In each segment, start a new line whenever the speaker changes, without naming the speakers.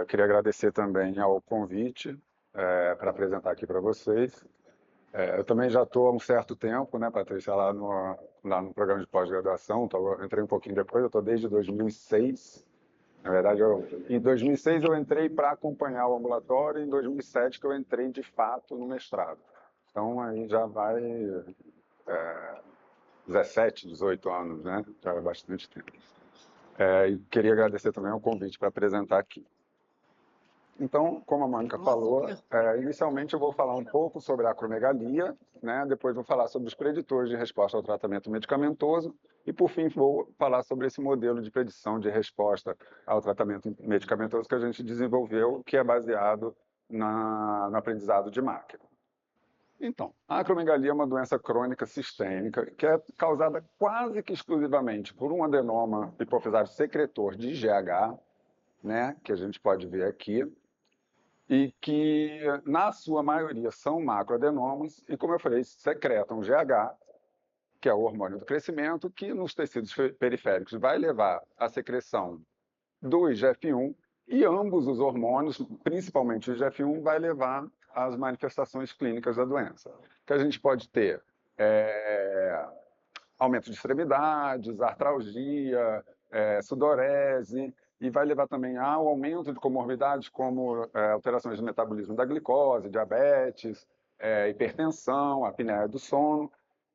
queria agradecer também ao convite para apresentar aqui para vocês. Eu também já estou há um certo tempo, né, Patrícia, lá no programa de pós-graduação. Eu entrei um pouquinho depois, eu estou desde 2006. Na verdade, em 2006 eu entrei para acompanhar o ambulatório, e em 2007 que eu entrei de fato no mestrado. Então aí já vai 17, 18 anos, né? Já é bastante tempo. E queria agradecer também o convite para apresentar aqui. Então, como a Mônica falou, inicialmente eu vou falar um pouco sobre a acromegalia, né? Depois vou falar sobre os preditores de resposta ao tratamento medicamentoso e, por fim, vou falar sobre esse modelo de predição de resposta ao tratamento medicamentoso que a gente desenvolveu, que é baseado no aprendizado de máquina. Então, a acromegalia é uma doença crônica sistêmica que é causada quase que exclusivamente por um adenoma hipofisário secretor de IgH, né, que a gente pode ver aqui, e que, na sua maioria, são macroadenomas e, como eu falei, secretam GH, que é o hormônio do crescimento, que nos tecidos periféricos vai levar à secreção do IGF-1 e ambos os hormônios, principalmente o IGF-1, vai levar às manifestações clínicas da doença. Que a gente pode ter aumento de extremidades, artralgia, sudorese, e vai levar também ao aumento de comorbidades como alterações de metabolismo da glicose, diabetes, hipertensão, apneia do sono.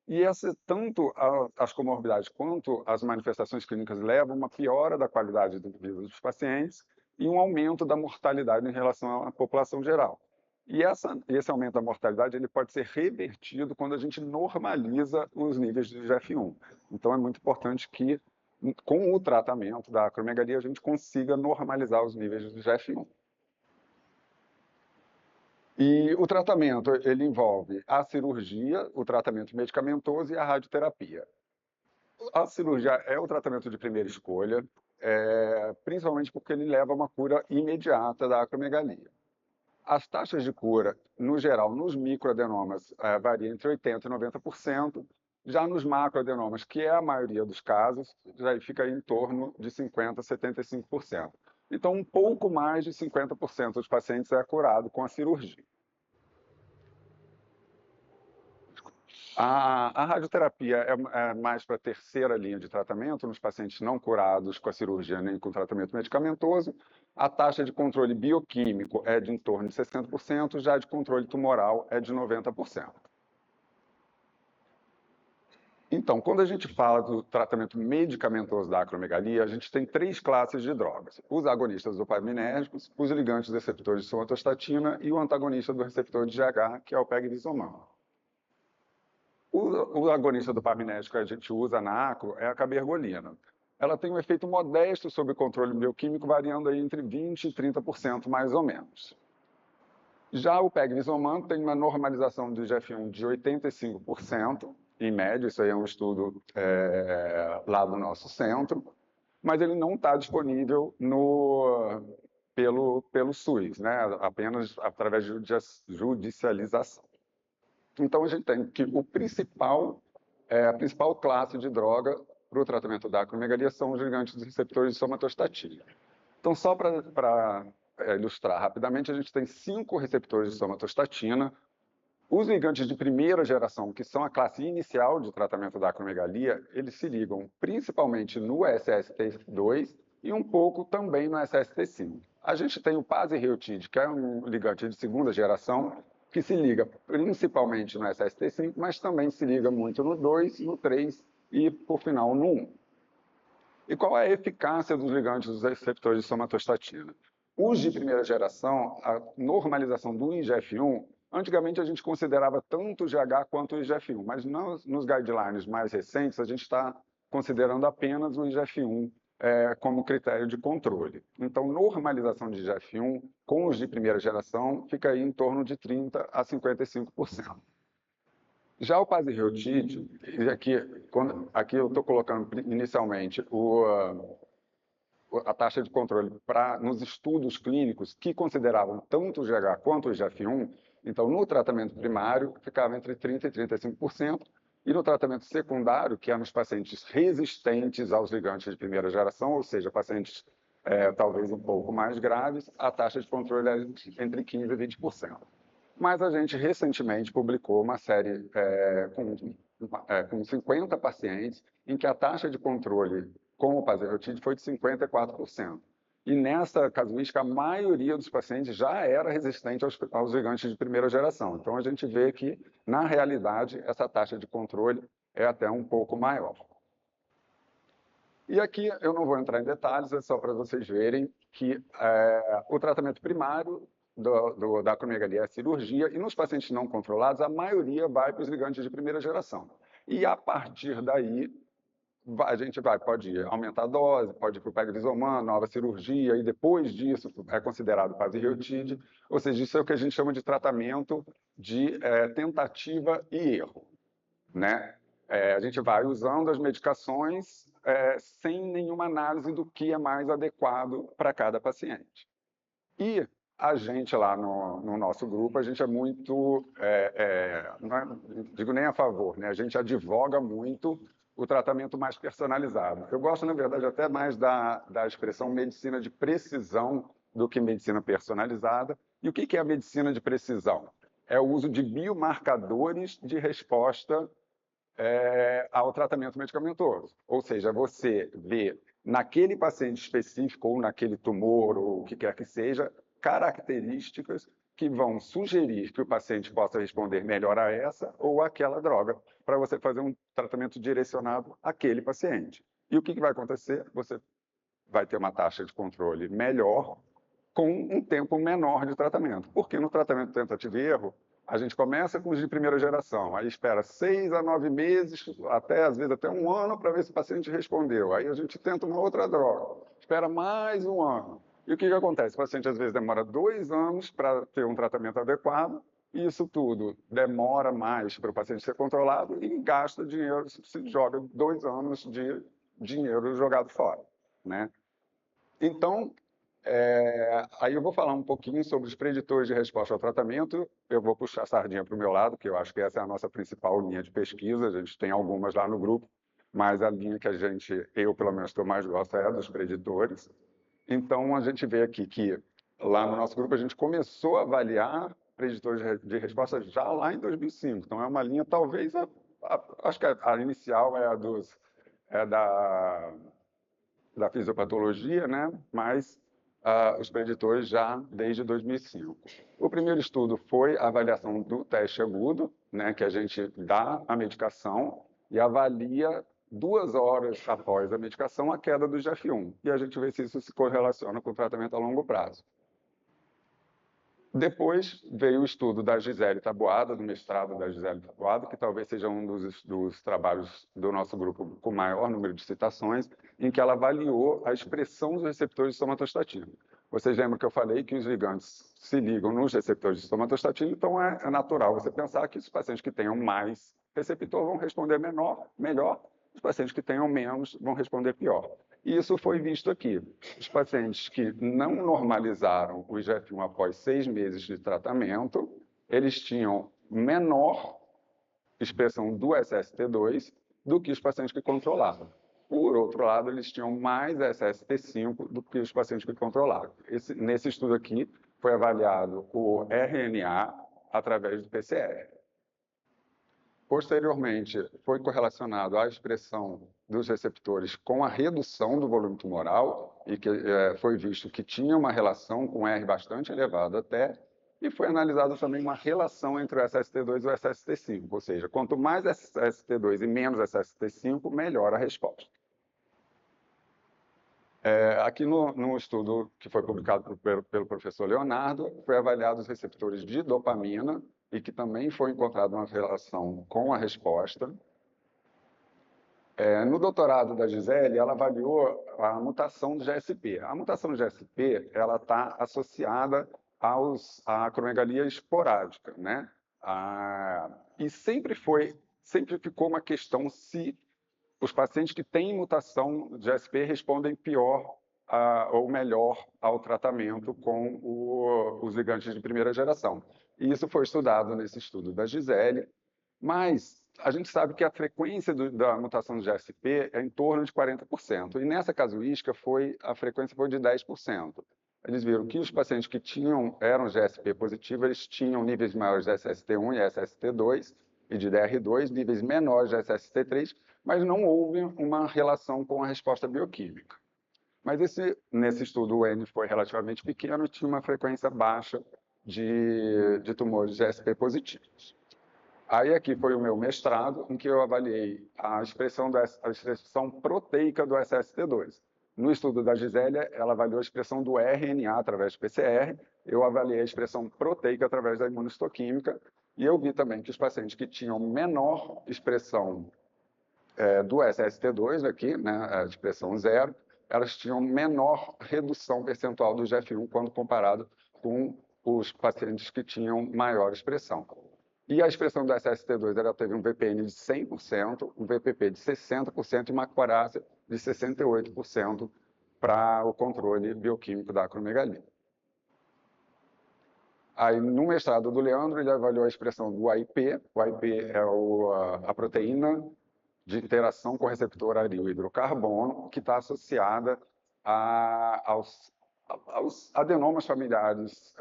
E tanto as comorbidades quanto as manifestações clínicas levam a uma piora da qualidade de vida dos pacientes e um aumento da mortalidade em relação à população geral. E esse aumento da mortalidade ele pode ser revertido quando a gente normaliza os níveis de IGF-1. Então é muito importante que, com o tratamento da acromegalia, a gente consiga normalizar os níveis de IGF-1. E o tratamento ele envolve a cirurgia, o tratamento medicamentoso e a radioterapia. A cirurgia é o tratamento de primeira escolha, principalmente porque ele leva a uma cura imediata da acromegalia. As taxas de cura, no geral, nos microadenomas, variam entre 80% e 90%. Já nos macroadenomas, que é a maioria dos casos, já fica em torno de 50% a 75%. Então, um pouco mais de 50% dos pacientes é curado com a cirurgia. A radioterapia é mais para a terceira linha de tratamento, nos pacientes não curados com a cirurgia nem com tratamento medicamentoso. A taxa de controle bioquímico é de em torno de 60%, já de controle tumoral é de 90%. Então, quando a gente fala do tratamento medicamentoso da acromegalia, a gente tem 3 classes de drogas: os agonistas dopaminérgicos, os ligantes receptores de somatostatina e o antagonista do receptor de GH, que é o pegbisomam. O agonista dopaminérgico que a gente usa na acro é a cabergolina. Ela tem um efeito modesto sobre o controle bioquímico, variando aí entre 20% e 30% mais ou menos. Já o pegbisomam tem uma normalização do IGF-1 de 85%, em média, isso aí é um estudo lá do nosso centro, mas ele não está disponível pelo SUS, né? Apenas através de judicialização. Então, a gente tem que a principal classe de droga para o tratamento da acromegalia são os ligantes receptores de somatostatina. Então, só para ilustrar rapidamente, a gente tem 5 receptores de somatostatina. Os ligantes de primeira geração, que são a classe inicial de tratamento da acromegalia, eles se ligam principalmente no SST2 e um pouco também no SST5. A gente tem o pasireotide, que é um ligante de segunda geração, que se liga principalmente no SST5, mas também se liga muito no 2, no 3 e, por final, no 1. E qual é a eficácia dos ligantes dos receptores de somatostatina? Os de primeira geração, a normalização do IGF-1, antigamente a gente considerava tanto o GH quanto o IGF-1, mas nos guidelines mais recentes a gente está considerando apenas o IGF-1 como critério de controle. Então, normalização de IGF-1 com os de primeira geração fica aí em torno de 30% a 55%. Já o pasireotide, aqui eu estou colocando inicialmente a taxa de controle nos estudos clínicos que consideravam tanto o GH quanto o IGF-1, então no tratamento primário ficava entre 30% e 35%, e no tratamento secundário, que é nos pacientes resistentes aos ligantes de primeira geração, ou seja, pacientes talvez um pouco mais graves, a taxa de controle é entre 15% e 20%. Mas a gente recentemente publicou uma série com 50 pacientes em que a taxa de controle com o Pasireotide foi de 54%. E nessa casuística, a maioria dos pacientes já era resistente aos gigantes de primeira geração. Então, a gente vê que, na realidade, essa taxa de controle é até um pouco maior. E aqui eu não vou entrar em detalhes, é só para vocês verem que o tratamento primário da acromegalia é a cirurgia, e nos pacientes não controlados, a maioria vai para os ligantes de primeira geração. E a partir daí, a gente pode aumentar a dose, pode ir para o peglisoman, nova cirurgia, e depois disso é considerado pasireotide, ou seja, isso é o que a gente chama de tratamento de tentativa e erro, né? A gente vai usando as medicações sem nenhuma análise do que é mais adequado para cada paciente. E a gente lá no nosso grupo, a gente é muito, não digo nem a favor, né? A gente advoga muito o tratamento mais personalizado. Eu gosto, na verdade, até mais da expressão medicina de precisão do que medicina personalizada. E o que é a medicina de precisão? É o uso de biomarcadores de resposta ao tratamento medicamentoso. Ou seja, você vê naquele paciente específico, ou naquele tumor, ou o que quer que seja, características que vão sugerir que o paciente possa responder melhor a essa ou aquela droga, para você fazer um tratamento direcionado àquele paciente. E o que vai acontecer? Você vai ter uma taxa de controle melhor com um tempo menor de tratamento. Porque no tratamento tentativa e erro, a gente começa com os de primeira geração, aí espera 6 a 9 meses, às vezes até um ano, para ver se o paciente respondeu. Aí a gente tenta uma outra droga, espera mais um ano. E o que acontece? O paciente às vezes demora 2 anos para ter um tratamento adequado, e isso tudo demora mais para o paciente ser controlado e gasta dinheiro, se joga 2 anos de dinheiro jogado fora, né? Então, aí eu vou falar um pouquinho sobre os preditores de resposta ao tratamento. Eu vou puxar a sardinha para o meu lado, que eu acho que essa é a nossa principal linha de pesquisa. A gente tem algumas lá no grupo, mas a linha que eu pelo menos, que eu mais gosto é a dos preditores. Então, a gente vê aqui que lá no nosso grupo a gente começou a avaliar preditores de resposta já lá em 2005. Então, é uma linha, talvez, acho que a inicial é da fisiopatologia, né? Mas os preditores já desde 2005. O primeiro estudo foi a avaliação do teste agudo, né? Que a gente dá a medicação e avalia 2 horas após a medicação a queda do GF1. E a gente vê se isso se correlaciona com o tratamento a longo prazo. Depois veio o estudo da Gisele Taboada, do mestrado da Gisele Taboada, que talvez seja um dos trabalhos do nosso grupo com maior número de citações, em que ela avaliou a expressão dos receptores de somatostatina. Vocês lembram que eu falei que os ligantes se ligam nos receptores de somatostatina, então é natural você pensar que os pacientes que tenham mais receptor vão responder melhor, os pacientes que tenham menos vão responder pior. E isso foi visto aqui. Os pacientes que não normalizaram o IGF-1 após 6 meses de tratamento, eles tinham menor expressão do SST2 do que os pacientes que controlavam. Por outro lado, eles tinham mais SST5 do que os pacientes que controlavam. Nesse estudo aqui, foi avaliado o RNA através do PCR. Posteriormente, foi correlacionado à expressão dos receptores com a redução do volume tumoral, e que foi visto que tinha uma relação com R bastante elevado até, e foi analisada também uma relação entre o SST2 e o SST5, ou seja, quanto mais SST2 e menos SST5, melhor a resposta. Aqui no estudo que foi publicado pelo professor Leonardo, foi avaliado os receptores de dopamina, e que também foi encontrada uma relação com a resposta. No doutorado da Gisele, ela avaliou a mutação do GSP. A mutação do GSP está associada à acromegalia esporádica, né? E sempre ficou uma questão se os pacientes que têm mutação do GSP respondem pior ou melhor ao tratamento com os ligantes de primeira geração. E isso foi estudado nesse estudo da Gisele, mas a gente sabe que a frequência da mutação do GSP é em torno de 40%, e nessa casuística a frequência foi de 10%. Eles viram que os pacientes que eram GSP positivo, eles tinham níveis maiores de SST1 e SST2 e de DR2, níveis menores de SST3, mas não houve uma relação com a resposta bioquímica. Mas nesse estudo o N foi relativamente pequeno e tinha uma frequência baixa de tumores GSP positivos. Aí aqui foi o meu mestrado, em que eu avaliei a expressão proteica do SST2. No estudo da Gisélia, ela avaliou a expressão do RNA através do PCR, eu avaliei a expressão proteica através da imunistoquímica, e eu vi também que os pacientes que tinham menor expressão do SST2 aqui, né, a expressão 0, elas tinham menor redução percentual do GF1 quando comparado com os pacientes que tinham maior expressão. E a expressão do SST2 ela teve um VPN de 100%, um VPP de 60% e uma acurácia de 68% para o controle bioquímico da acromegalia. Aí, no mestrado do Leandro, ele avaliou a expressão do AIP. O AIP é a proteína de interação com o receptor aril hidrocarbono, que está associada aos adenomas familiares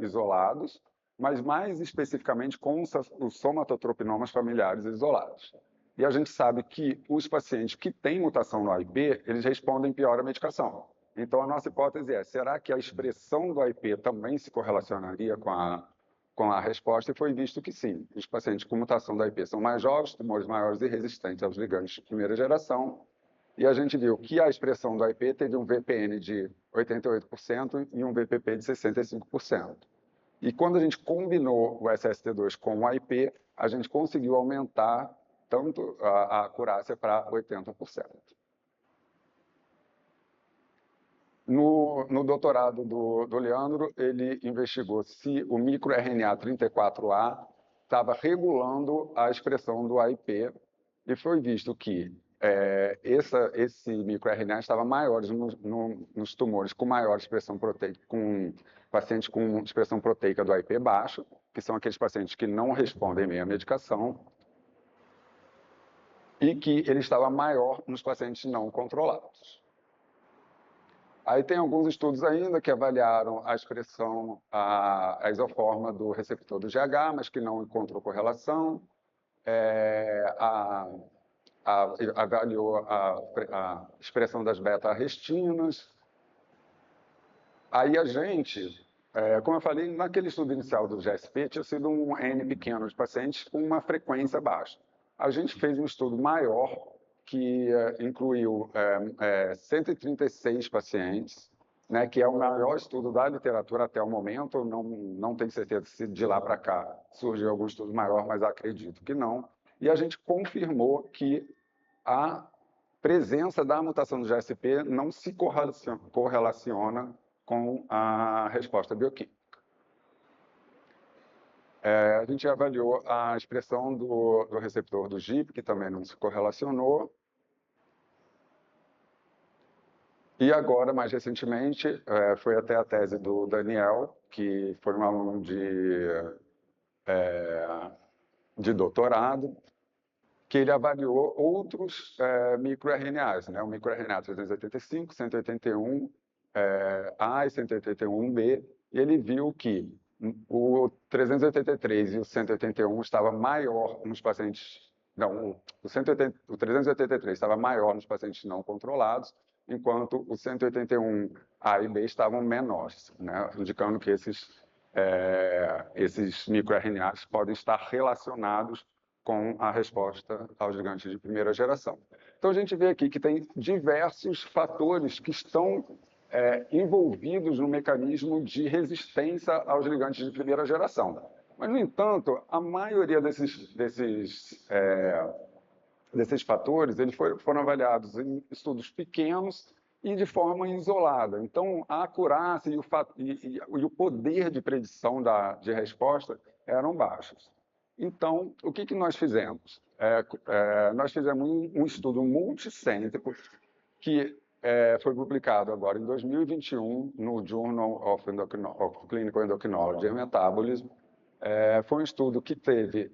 isolados, mas mais especificamente com os somatotropinomas familiares isolados. E a gente sabe que os pacientes que têm mutação no AIP, eles respondem pior à medicação. Então, a nossa hipótese é, será que a expressão do AIP também se correlacionaria com a resposta? E foi visto que sim. Os pacientes com mutação do AIP são mais jovens, tumores maiores e resistentes aos ligantes de primeira geração. E a gente viu que a expressão do AIP teve um VPN de 88% e um VPP de 65%. E quando a gente combinou o SST2 com o AIP, a gente conseguiu aumentar tanto a acurácia para 80%. No doutorado do Leandro, ele investigou se o microRNA 34A estava regulando a expressão do AIP, e foi visto que esse microRNA estava maior nos tumores com maior expressão proteica, com pacientes com expressão proteica do AIP baixo, que são aqueles pacientes que não respondem bem à medicação, e que ele estava maior nos pacientes não controlados. Aí tem alguns estudos ainda que avaliaram a expressão, a isoforma do receptor do GH, mas que não encontrou correlação. Avaliou a expressão das beta-arrestinas. Aí a gente, como eu falei, naquele estudo inicial do GSP, tinha sido um N pequeno de pacientes com uma frequência baixa. A gente fez um estudo maior, que incluiu 136 pacientes, né, que é o maior estudo da literatura até o momento. Não tenho certeza se de lá para cá surgiu algum estudo maior, mas acredito que não. E a gente confirmou que a presença da mutação do GSP não se correlaciona com a resposta bioquímica. A gente avaliou a expressão do receptor do GIP, que também não se correlacionou. E agora, mais recentemente, foi até a tese do Daniel, que foi um aluno de doutorado, que ele avaliou outros microRNAs, né? O microRNA 385, 181, A e 181B, e ele viu que o 383 e o 181 estava maior nos pacientes... Não, o 383 estava maior nos pacientes não controlados, enquanto o 181A e B estavam menores, né? Indicando que esses microRNAs podem estar relacionados com a resposta aos ligantes de primeira geração. Então, a gente vê aqui que tem diversos fatores que estão envolvidos no mecanismo de resistência aos ligantes de primeira geração. Mas, no entanto, a maioria desses fatores eles foram avaliados em estudos pequenos e de forma isolada. Então, a acurácia e o poder de predição de resposta eram baixos. Então, o que nós fizemos? Nós fizemos um estudo multicêntrico que foi publicado agora em 2021 no Journal of Clinical Endocrinology and Metabolism. Foi um estudo que teve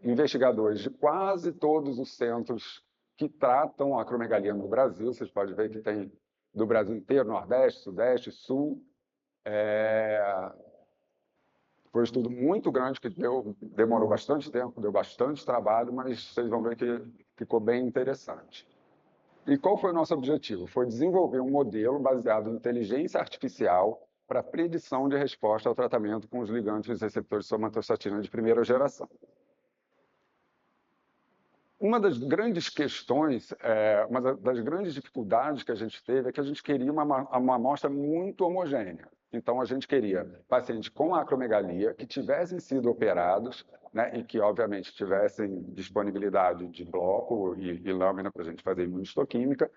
investigadores de quase todos os centros que tratam a acromegalia no Brasil. Vocês podem ver que tem do Brasil inteiro, Nordeste, Sudeste, Sul. Foi um estudo muito grande que demorou bastante tempo, deu bastante trabalho, mas vocês vão ver que ficou bem interessante. E qual foi o nosso objetivo? Foi desenvolver um modelo baseado em inteligência artificial para predição de resposta ao tratamento com os ligantes receptores de somatostatina de primeira geração. Uma das grandes questões, uma das grandes dificuldades que a gente teve é que a gente queria uma amostra muito homogênea. Então, a gente queria pacientes com acromegalia que tivessem sido operados, né, e que, obviamente, tivessem disponibilidade de bloco e lâmina para a gente fazer imunistoquímica,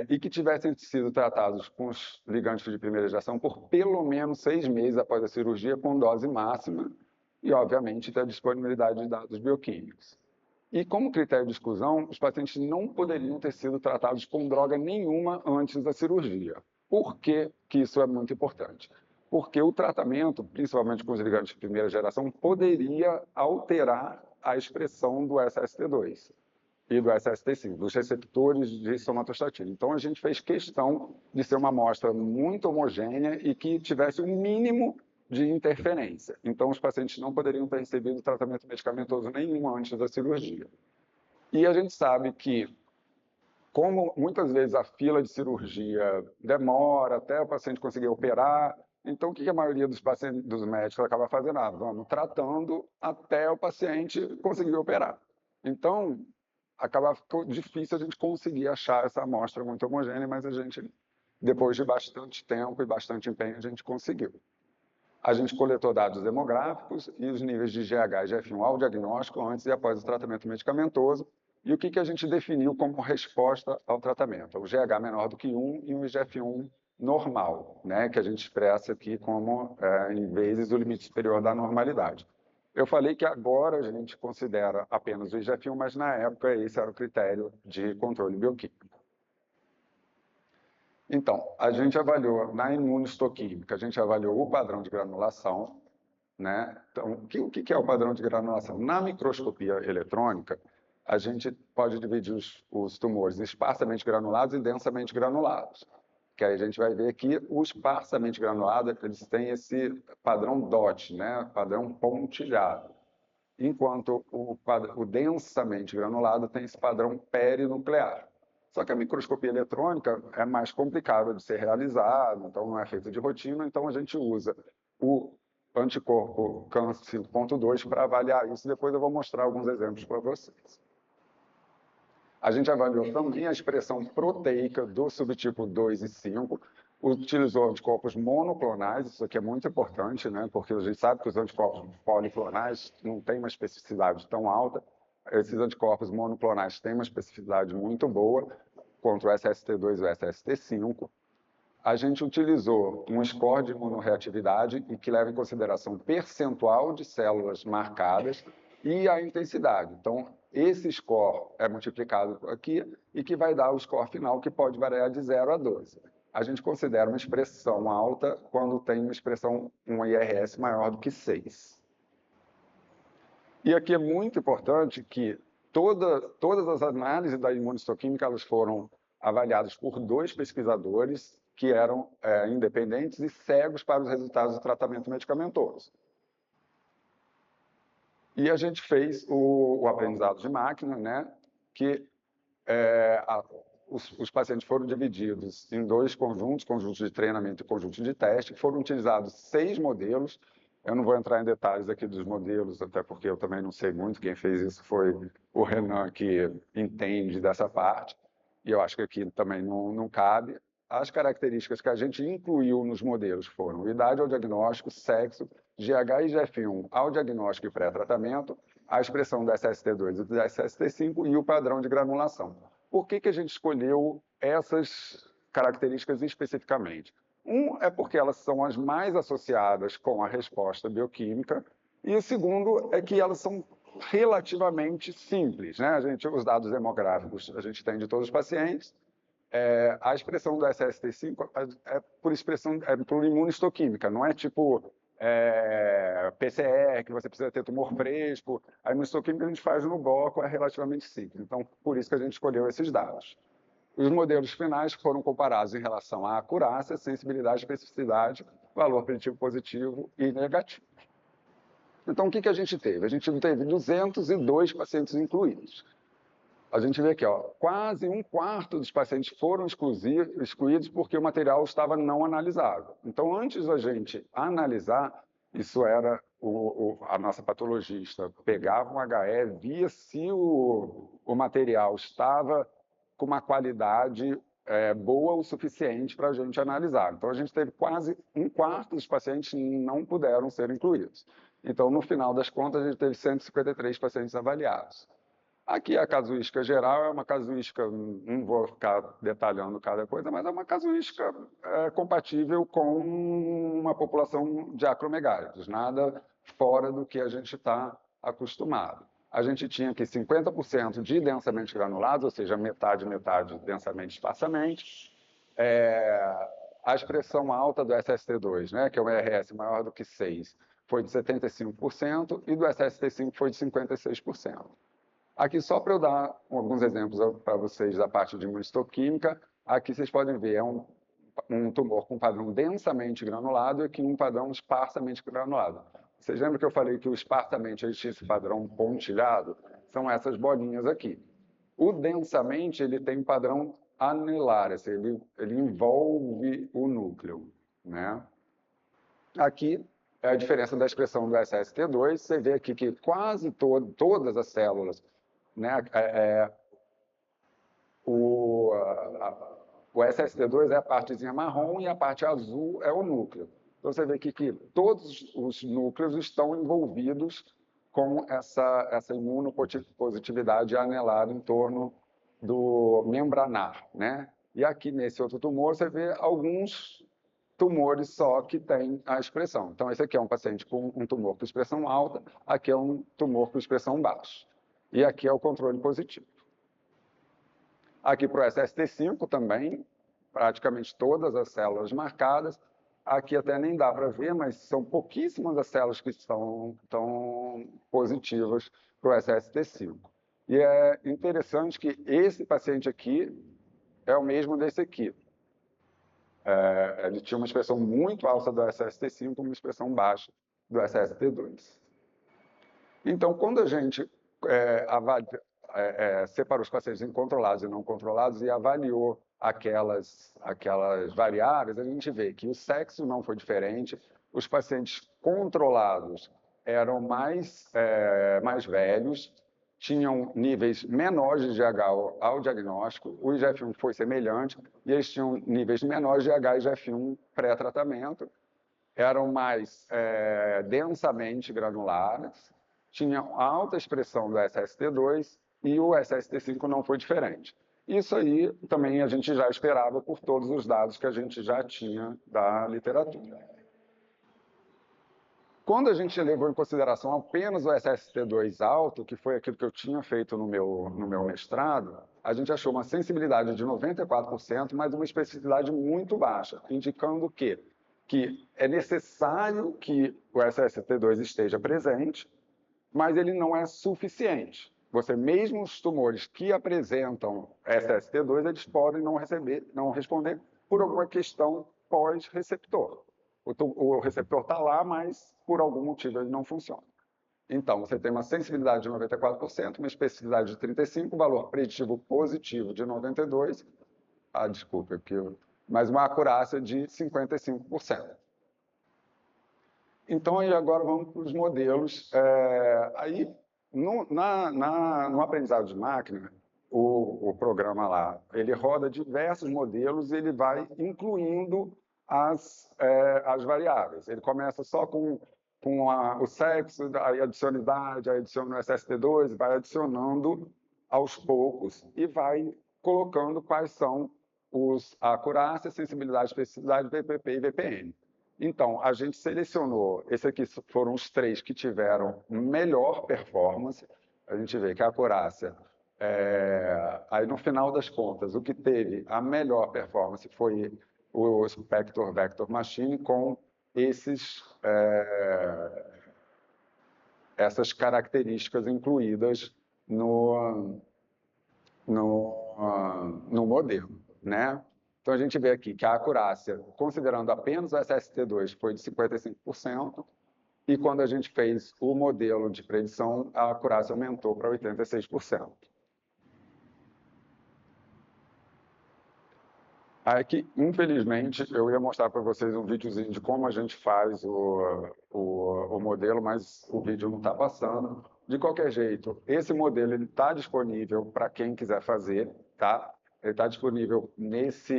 e que tivessem sido tratados com os ligantes de primeira geração por pelo menos 6 meses após a cirurgia, com dose máxima, e, obviamente, ter a disponibilidade de dados bioquímicos. E, como critério de exclusão, os pacientes não poderiam ter sido tratados com droga nenhuma antes da cirurgia. Por que isso é muito importante? Porque o tratamento, principalmente com os ligantes de primeira geração, poderia alterar a expressão do SST2 e do SST5, dos receptores de somatostatina. Então, a gente fez questão de ser uma amostra muito homogênea e que tivesse um mínimo de interferência. Então, os pacientes não poderiam ter recebido tratamento medicamentoso nenhum antes da cirurgia. E a gente sabe que, como muitas vezes a fila de cirurgia demora até o paciente conseguir operar, então o que a maioria dos pacientes, dos médicos acaba fazendo? Vamos tratando até o paciente conseguir operar. Então, acaba ficando difícil a gente conseguir achar essa amostra muito homogênea, mas a gente, depois de bastante tempo e bastante empenho, a gente conseguiu. A gente coletou dados demográficos e os níveis de GH e GF1 ao diagnóstico antes e após o tratamento medicamentoso. E o que a gente definiu como resposta ao tratamento? O GH menor do que 1 e um IGF-1 normal, né, que a gente expressa aqui como, em vezes, o limite superior da normalidade. Eu falei que agora a gente considera apenas o IGF-1, mas na época esse era o critério de controle bioquímico. Então, a gente avaliou na imunistoquímica, a gente avaliou o padrão de granulação, né? Então, o que é o padrão de granulação? Na microscopia eletrônica, a gente pode dividir os tumores esparsamente granulados e densamente granulados. Que aí a gente vai ver que o esparsamente granulado, eles têm esse padrão DOT, né? Padrão pontilhado. Enquanto o densamente granulado tem esse padrão perinuclear. Só que a microscopia eletrônica é mais complicada de ser realizada, então não é feita de rotina, então a gente usa o anticorpo CANS 5.2 para avaliar isso. Depois eu vou mostrar alguns exemplos para vocês. A gente avaliou também a expressão proteica do subtipo 2 e 5, utilizou anticorpos monoclonais, isso aqui é muito importante, né? Porque a gente sabe que os anticorpos policlonais não têm uma especificidade tão alta. Esses anticorpos monoclonais têm uma especificidade muito boa contra o SST2 e o SST5. A gente utilizou um score de imunorreatividade e que leva em consideração o percentual de células marcadas e a intensidade. Então, esse score é multiplicado aqui e que vai dar o score final, que pode variar de 0 a 12. A gente considera uma expressão alta quando tem uma expressão, um IRS maior do que 6. E aqui é muito importante que todas as análises da imunistoquímica elas foram avaliadas por 2 pesquisadores que eram independentes e cegos para os resultados do tratamento medicamentoso. E a gente fez o aprendizado de máquina, né, que os pacientes foram divididos em 2 conjuntos de treinamento e conjunto de teste, foram utilizados 6 modelos. Eu não vou entrar em detalhes aqui dos modelos, até porque eu também não sei muito, quem fez isso foi o Renan, que entende dessa parte, e eu acho que aqui também não cabe. As características que a gente incluiu nos modelos foram idade ao diagnóstico, sexo, GH e GF1 ao diagnóstico e pré-tratamento, a expressão do SST2 e do SST5 e o padrão de granulação. Por que a gente escolheu essas características especificamente? Um é porque elas são as mais associadas com a resposta bioquímica, e o segundo é que elas são relativamente simples, né? Os dados demográficos a gente tem de todos os pacientes. A expressão do SST5 é por imunistoquímica, não é tipo PCR, que você precisa ter tumor fresco. A imunistoquímica a gente faz no bloco, é relativamente simples. Então, por isso que a gente escolheu esses dados. Os modelos finais foram comparados em relação à acurácia, sensibilidade, especificidade, valor preditivo positivo e negativo. Então, o que a gente teve? A gente teve 202 pacientes incluídos. A gente vê aqui, ó, quase um quarto dos pacientes foram excluídos porque o material estava não analisado. Então, antes da gente analisar, isso era a nossa patologista pegava um HE, via se o material estava com uma qualidade boa o suficiente para a gente analisar. Então, a gente teve quase um quarto dos pacientes não puderam ser incluídos. Então, no final das contas, a gente teve 153 pacientes avaliados. Aqui a casuística geral é uma casuística, não vou ficar detalhando cada coisa, mas é uma casuística compatível com uma população de acromegálidos, nada fora do que a gente está acostumado. A gente tinha aqui 50% de densamente granulados, ou seja, metade densamente esparsamente. A expressão alta do SST2, né, que é um RS maior do que 6, foi de 75%, e do SST5 foi de 56%. Aqui, só para eu dar alguns exemplos para vocês da parte de imunistoquímica, aqui vocês podem ver, é um tumor com padrão densamente granulado e aqui um padrão esparsamente granulado. Vocês lembram que eu falei que o esparsamente ele tinha esse padrão pontilhado? São essas bolinhas aqui. O densamente ele tem um padrão anelar, assim, ele envolve o núcleo, né? Aqui é a diferença da expressão do SST2, você vê aqui que quase todas as células, né, o SST2 é a partezinha marrom e a parte azul é o núcleo. Então você vê aqui que todos os núcleos estão envolvidos com essa imunopositividade anelar em torno do membranar, né? E aqui nesse outro tumor você vê alguns tumores só que têm a expressão. Então esse aqui é um paciente com um tumor com expressão alta, aqui é um tumor com expressão baixa. E aqui é o controle positivo. Aqui para o SST5 também, praticamente todas as células marcadas. Aqui até nem dá para ver, mas são pouquíssimas as células que estão positivas para o SST5. E é interessante que esse paciente aqui é o mesmo desse aqui. Ele tinha uma expressão muito alta do SST5 e uma expressão baixa do SST2. Então, quando a gente separou os pacientes em controlados e não controlados e avaliou aquelas variáveis, a gente vê que o sexo não foi diferente, os pacientes controlados eram mais velhos, tinham níveis menores de GH ao diagnóstico, o IGF-1 foi semelhante, e eles tinham níveis menores de GH e IGF-1 pré-tratamento, eram mais densamente granulares, tinham alta expressão do SST2 e o SST5 não foi diferente. Isso aí também a gente já esperava por todos os dados que a gente já tinha da literatura. Quando a gente levou em consideração apenas o SST2 alto, que foi aquilo que eu tinha feito no meu mestrado, a gente achou uma sensibilidade de 94%, mas uma especificidade muito baixa, indicando que é necessário que o SST2 esteja presente, mas ele não é suficiente. Mesmo os tumores que apresentam SST2, eles podem não responder por alguma questão pós-receptor. O receptor está lá, mas por algum motivo ele não funciona. Então, você tem uma sensibilidade de 94%, uma especificidade de 35%, valor preditivo positivo de 92%, desculpa, mas uma acurácia de 55%. Então, aí agora vamos para os modelos. No aprendizado de máquina, o programa lá, ele roda diversos modelos e ele vai incluindo as variáveis. Ele começa só com o sexo, aí adiciona idade, aí adiciona o SST2, vai adicionando aos poucos e vai colocando quais são a acurácia, sensibilidade, especificidade, VPP e VPN. Então, a gente selecionou, esses aqui foram os 3 que tiveram melhor performance. A gente vê que a acurácia, aí no final das contas, o que teve a melhor performance foi o Spector Vector Machine com essas características incluídas no modelo, né? Então, a gente vê aqui que a acurácia, considerando apenas o SST2, foi de 55%, e quando a gente fez o modelo de predição, a acurácia aumentou para 86%. Aqui, infelizmente, eu ia mostrar para vocês um videozinho de como a gente faz o modelo, mas o vídeo não está passando. De qualquer jeito, esse modelo está disponível para quem quiser fazer, tá? Ele está disponível nesse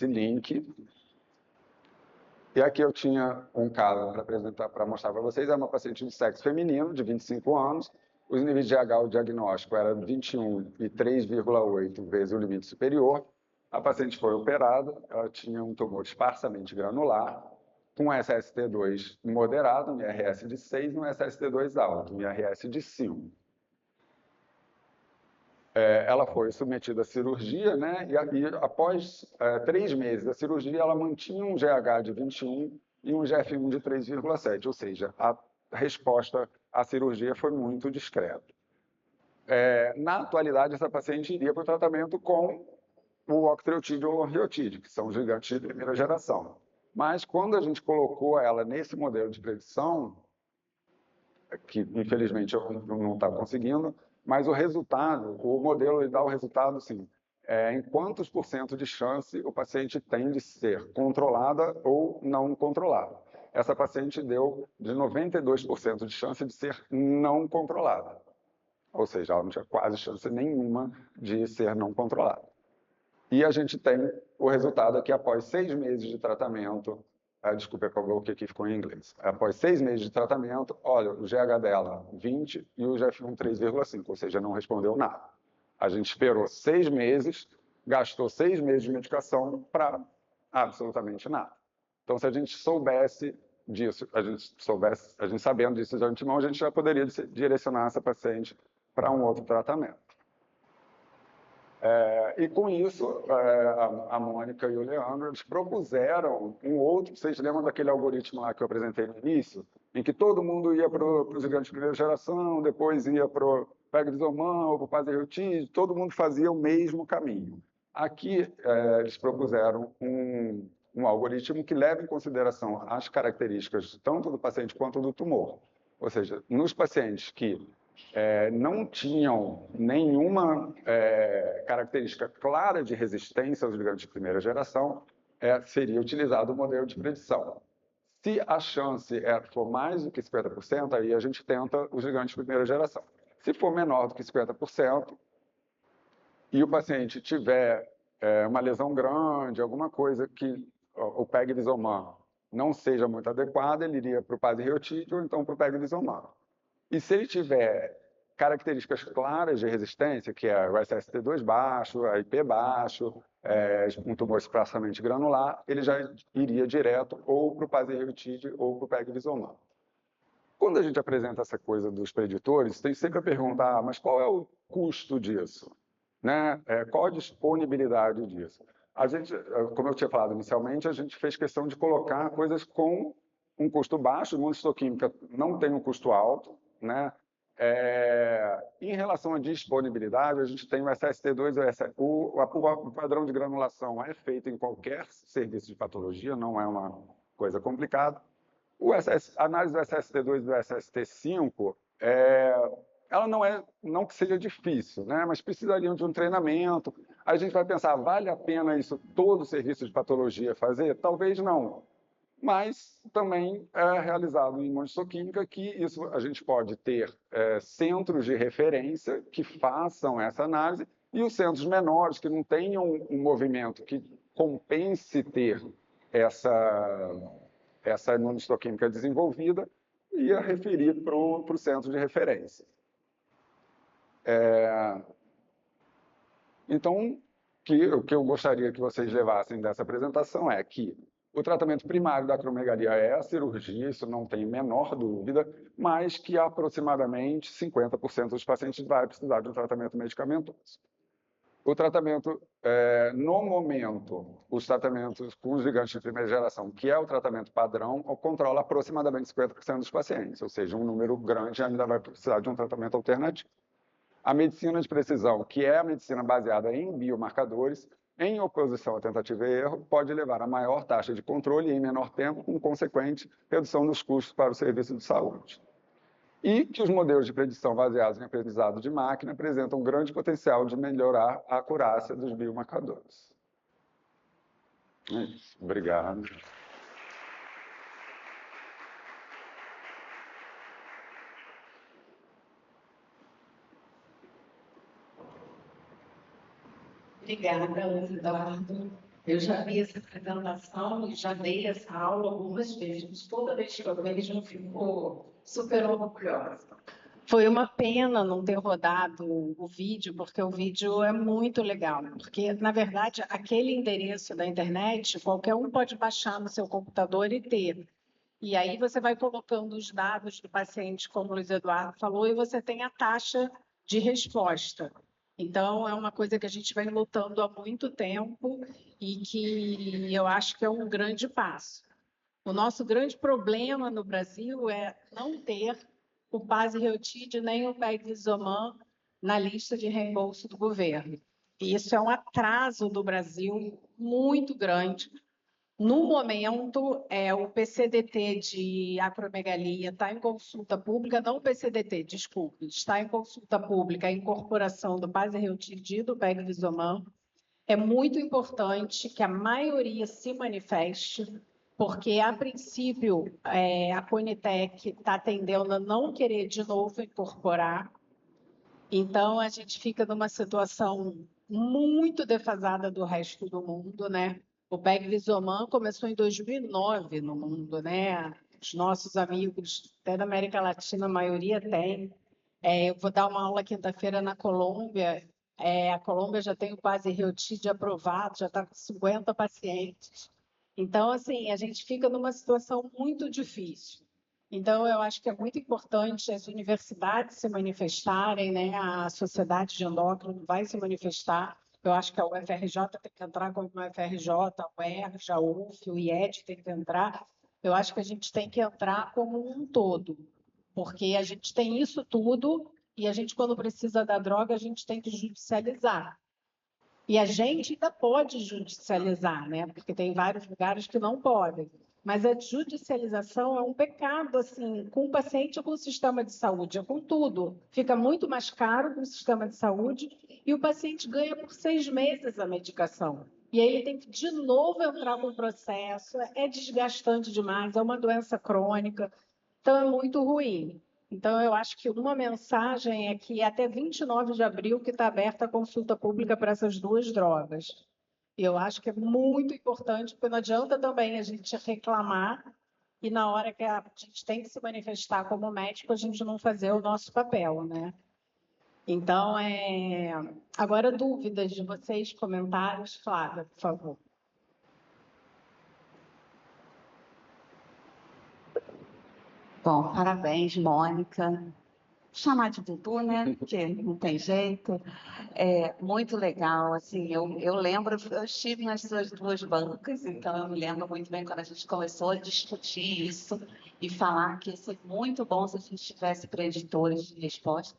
link. E aqui eu tinha um caso para apresentar, para mostrar para vocês. É uma paciente de sexo feminino, de 25 anos. Os níveis de GH, o diagnóstico era 21 e 3,8 vezes o limite superior. A paciente foi operada, ela tinha um tumor esparsamente granular, com SST2 moderado, um IRS de 6 e um SST2 alto, um IRS de 5. Ela foi submetida à cirurgia, né? E após 3 meses da cirurgia, ela mantinha um GH de 21 e um GF1 de 3,7, ou seja, a resposta à cirurgia foi muito discreta. Na atualidade, essa paciente iria para o tratamento com o octreotide ou loriotide, que são gigantes de primeira geração. Mas quando a gente colocou ela nesse modelo de predição, que infelizmente eu não estava conseguindo, mas o resultado, o modelo ele dá o resultado assim, em quantos por cento de chance o paciente tem de ser controlada ou não controlada. Essa paciente deu de 92% de chance de ser não controlada. Ou seja, ela não tinha quase chance nenhuma de ser não controlada. E a gente tem o resultado aqui após 6 meses de tratamento. Desculpa, eu coloquei aqui, ficou em inglês. Após 6 meses de tratamento, olha, o GH dela 20 e o GF1 3,5, ou seja, não respondeu nada. A gente esperou 6 meses, gastou 6 meses de medicação para absolutamente nada. Então, se a gente soubesse disso, a gente sabendo disso de antemão, a gente já poderia direcionar essa paciente para um outro tratamento. E com isso, a Mônica e o Leandro, eles propuseram um outro, vocês lembram daquele algoritmo lá que eu apresentei no início, em que todo mundo ia para os gigantes de primeira geração, depois ia para o Pegovisomam ou para o Pasereltide, todo mundo fazia o mesmo caminho. Aqui, eles propuseram um algoritmo que leva em consideração as características tanto do paciente quanto do tumor. Ou seja, nos pacientes que não tinham nenhuma característica clara de resistência aos gigantes de primeira geração, seria utilizado o modelo de predição. Se a chance for mais do que 50%, aí a gente tenta os gigantes de primeira geração. Se for menor do que 50%, e o paciente tiver uma lesão grande, alguma coisa que o Pegovisomam não seja muito adequado, ele iria para o Pasereltide ou então para o Pegovisomam. E se ele tiver características claras de resistência, que é o SST2 baixo, a IP baixo, um tumor esparsamente granular, ele já iria direto ou para o Pasereltide ou para o Pegovisomam. Quando a gente apresenta essa coisa dos preditores, tem sempre a pergunta, mas qual é o custo disso? Né? Qual a disponibilidade disso? A gente, como eu tinha falado inicialmente, a gente fez questão de colocar coisas com um custo baixo, imunistoquímica não tem um custo alto, né? Em relação à disponibilidade, a gente tem o SST2, o padrão de granulação é feito em qualquer serviço de patologia, não é uma coisa complicada. A análise do SST2 e do SST5, ela não que seja difícil, né? Mas precisariam de um treinamento. A gente vai pensar, vale a pena isso todo serviço de patologia fazer? Talvez não. Mas também é realizado em imunistoquímica que isso a gente pode ter centros de referência que façam essa análise e os centros menores que não tenham um movimento que compense ter essa imunistoquímica desenvolvida ia referir para o centro de referência. Então, o que eu gostaria que vocês levassem dessa apresentação é que o tratamento primário da acromegalia é a cirurgia, isso não tem a menor dúvida, mas que aproximadamente 50% dos pacientes vai precisar de um tratamento medicamentoso. O tratamento No momento, os tratamentos com os gigantes de primeira geração, que é o tratamento padrão, controla aproximadamente 50% dos pacientes, ou seja, um número grande ainda vai precisar de um tratamento alternativo. A medicina de precisão, que é a medicina baseada em biomarcadores, em oposição à tentativa e erro, pode levar a maior taxa de controle em menor tempo, com consequente redução dos custos para o serviço de saúde. E que os modelos de predição baseados em aprendizado de máquina apresentam um grande potencial de melhorar a acurácia dos biomarcadores. É isso. Obrigado.
Obrigada, Eduardo. Eu já vi essa apresentação e já dei essa aula algumas vezes. Toda vez que eu vejo, eu fico super orgulhosa. Foi uma pena não ter rodado o vídeo, porque o vídeo é muito legal. Porque, na verdade, aquele endereço da internet, qualquer um pode baixar no seu computador e ter. E aí você vai colocando os dados do paciente, como o Luiz Eduardo falou, e você tem a taxa de resposta. Então, é uma coisa que a gente vem lutando há muito tempo e que eu acho que é um grande passo. O nosso grande problema no Brasil é não ter o Pasireotide nem o Peglisoman na lista de reembolso do governo. E isso é um atraso do Brasil muito grande. No momento, o PCDT de acromegalia está em consulta pública, não o PCDT, desculpe, está em consulta pública a incorporação do Pasireotide e do Peglisoman. É muito importante que a maioria se manifeste, porque, a princípio, a Conitec está tendendo a não querer de novo incorporar. Então, a gente fica numa situação muito defasada do resto do mundo, né? O Peglisoman começou em 2009 no mundo, né? Os nossos amigos, até da América Latina, a maioria tem. Eu vou dar uma aula quinta-feira na Colômbia. A Colômbia já tem o Pasireotide aprovado, já está com 50 pacientes. Então, assim, a gente fica numa situação muito difícil. Então, eu acho que é muito importante as universidades se manifestarem, né? A Sociedade de Endócrino vai se manifestar. Eu acho que a UFRJ tem que entrar como uma UFRJ, a UERJ, a UF, o IED tem que entrar. Eu acho que a gente tem que entrar como um todo, porque a gente tem isso tudo e a gente, quando precisa da droga, a gente tem que judicializar. E a gente ainda pode judicializar, né? Porque tem vários lugares que não podem. Mas a judicialização é um pecado, assim, com o paciente ou com o sistema de saúde, é com tudo. Fica muito mais caro para o sistema de saúde e o paciente ganha por 6 meses a medicação. E aí ele tem que, de novo, entrar com o processo. É desgastante demais, é uma doença crônica. Então, é muito ruim. Então, eu acho que uma mensagem é que até 29 de abril que está aberta a consulta pública para essas duas drogas. Eu acho que é muito importante, porque não adianta também a gente reclamar e na hora que a gente tem que se manifestar como médico, a gente não fazer o nosso papel, né? Então, agora dúvidas de vocês, comentários, Flávia, por favor.
Bom, parabéns, Mônica. Vou chamar de Dudu, né? Porque não tem jeito. Muito legal, assim, eu lembro, eu estive nas suas duas bancas, então eu me lembro muito bem quando a gente começou a discutir isso e falar que ia ser muito bom se a gente tivesse preditores de resposta.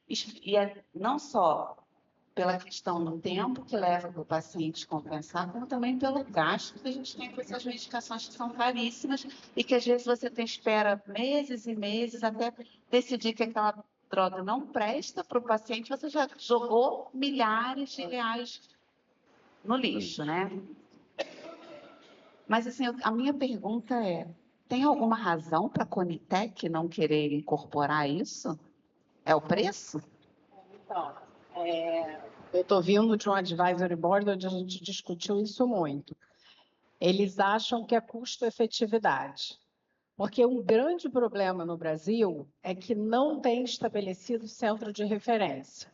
E não só pela questão do tempo que leva para o paciente compensar, como também pelo gasto que a gente tem com essas medicações que são caríssimas e que às vezes você espera meses e meses até decidir que aquela droga não presta para o paciente, você já jogou milhares de reais no lixo, né? Mas assim, a minha pergunta é, tem alguma razão para a Conitec não querer incorporar isso? É o preço?
Então, eu estou vindo de um advisory board onde a gente discutiu isso muito. Eles acham que é custo-efetividade. Porque um grande problema no Brasil é que não tem estabelecido centro de referência.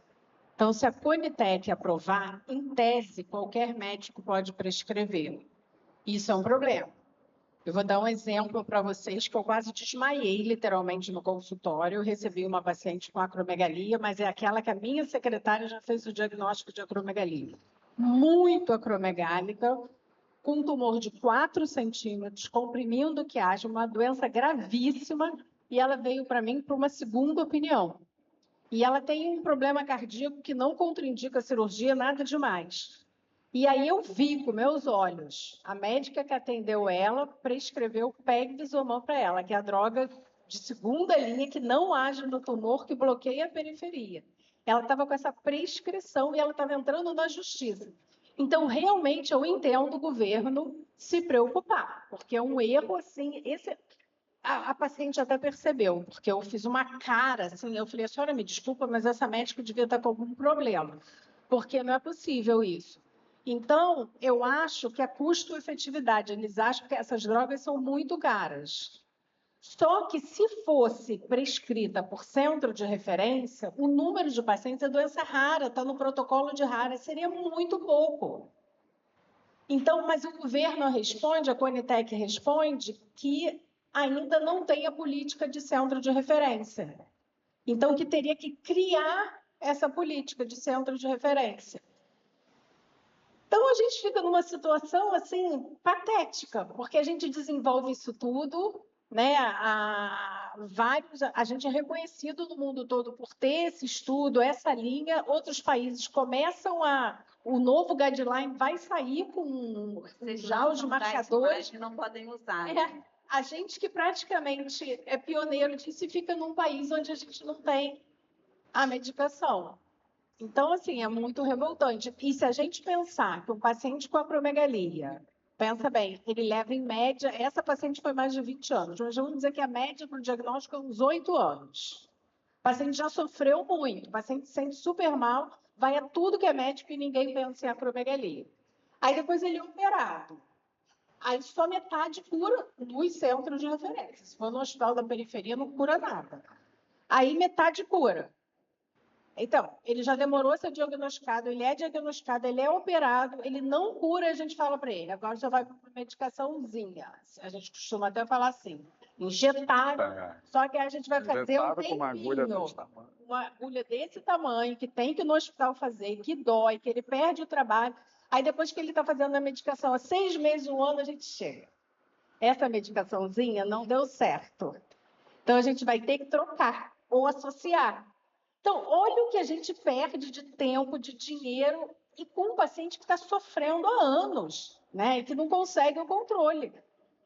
Então, se a Conitec aprovar, em tese, qualquer médico pode prescrever. Isso é um problema. Eu vou dar um exemplo para vocês que eu quase desmaiei, literalmente, no consultório. Eu recebi uma paciente com acromegalia, mas é aquela que a minha secretária já fez o diagnóstico de acromegalia.
muito acromegálica, com um tumor de 4 centímetros, comprimindo que haja uma doença gravíssima, e ela veio para mim para uma segunda opinião. E ela tem um problema cardíaco que não contraindica a cirurgia, nada demais. E aí eu vi com meus olhos, a médica que atendeu ela prescreveu Pegvisomam para ela, que é a droga de segunda linha que não age no tumor, que bloqueia a periferia. Ela estava com essa prescrição e ela estava entrando na justiça. Então, realmente, eu entendo o governo se preocupar, porque é um erro, assim, a paciente até percebeu, porque eu fiz uma cara, assim, eu falei, a senhora me desculpa, mas essa médica devia estar com algum problema, porque não é possível isso. Então, eu acho que a custo-efetividade, eles acham que essas drogas são muito caras. Só que se fosse prescrita por centro de referência, o número de pacientes é doença rara, está no protocolo de rara, seria muito pouco. Então, mas o governo responde, a Conitec responde, que ainda não tem a política de centro de referência. Então, que teria que criar essa política de centro de referência. Então, a gente fica numa situação, assim, patética, porque a gente desenvolve isso tudo, né? A gente é reconhecido no mundo todo por ter esse estudo, essa linha. Outros países começam o novo guideline vai sair com já os marcadores
que não podem usar.
A gente que praticamente é pioneiro disso e fica num país onde a gente não tem a medicação. Então, assim, é muito revoltante. E se a gente pensar que um paciente com acromegalia, pensa bem, ele leva em média, essa paciente foi mais de 20 anos, mas vamos dizer que a média para o diagnóstico é uns 8 anos. O paciente já sofreu muito, o paciente se sente super mal, vai a tudo que é médico e ninguém pensa em acromegalia. Aí depois ele é operado. Aí só metade cura nos centros de referência. Se for no hospital da periferia, não cura nada. Aí metade cura. Então, ele já demorou a ser diagnosticado, ele é diagnosticado, ele é operado, ele não cura, a gente fala para ele, agora já vai para uma medicaçãozinha. A gente costuma até falar assim, injetável, só que a gente vai fazer um tempinho, uma agulha desse tamanho, que tem que ir no hospital fazer, que dói, que ele perde o trabalho. Aí depois que ele está fazendo a medicação, há 6 meses, 1 ano, a gente chega. Essa medicaçãozinha não deu certo. Então, a gente vai ter que trocar ou associar. Então, olha o que a gente perde de tempo, de dinheiro, e com um paciente que está sofrendo há anos, né? E que não consegue o controle.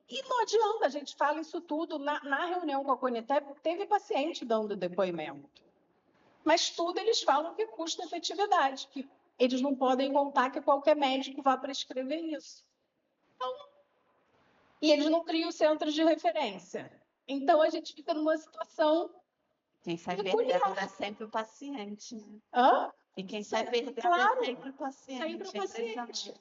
E não adianta, a gente fala isso tudo. Na reunião com a Conitec, teve paciente dando depoimento. Mas tudo eles falam que custa efetividade, que eles não podem contar que qualquer médico vá prescrever isso. Então, e eles não criam centros de referência. Então, a gente fica numa situação
Quem sai perdendo é sempre o paciente.
Hã?
E quem sai perdendo
Claro,
é sempre o paciente.
sempre o paciente.